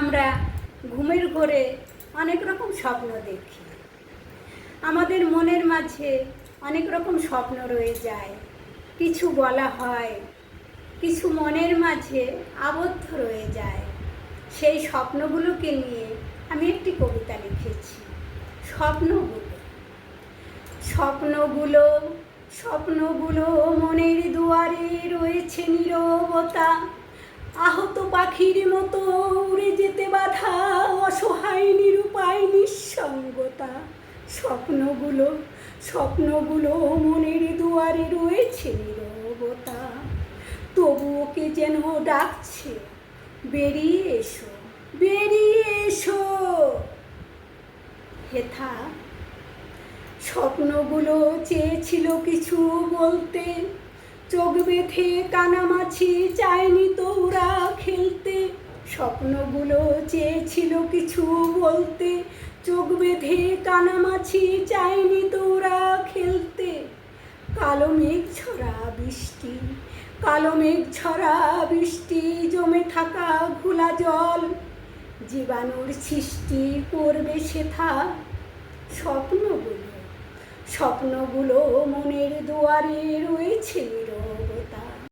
আমরা ঘুমের ঘোরে অনেক রকম স্বপ্ন দেখি। আমাদের মনের মাঝে অনেক রকম স্বপ্ন রয়ে যায়, কিছু বলা হয়, কিছু মনের মাঝে আবদ্ধ রয়ে যায়। সেই স্বপ্নগুলোকে নিয়ে আমি একটি কবিতা লিখেছি। স্বপ্নগুলো স্বপ্নগুলো স্বপ্নগুলো মনের দুয়ারে রয়েছে নীরবতা, আহত পাখির মতো উড়ে যেতে বাধা, অসহায় নিরুপায় নিঃসঙ্গতা। স্বপ্নগুলো স্বপ্নগুলো মনের দুয়ারে রয়েছে নীরবতা, তবুও কে যেন ডাকছে, বেরিয়ে এসো, বেরিয়ে এসো। হেথা স্বপ্নগুলো চেয়েছিল কিছু বলতে, চোখ বেঁধে কানামাছি চায়নি তো ওরা খেলতে। স্বপ্নগুলো চেয়েছিল কিছু বলতে, চোখ বেঁধে কানামাছি চায়নি তো ওরা খেলতে। কালো মেঘ ছড়া বৃষ্টি, কালো মেঘ ছড়া বৃষ্টি, জমে থাকা ঘোলা জল, জীবাণুর সৃষ্টি করবে সেথা। স্বপ্নগুলো স্বপ্নগুলো মনের দুয়ারে রয়েছে নীরব।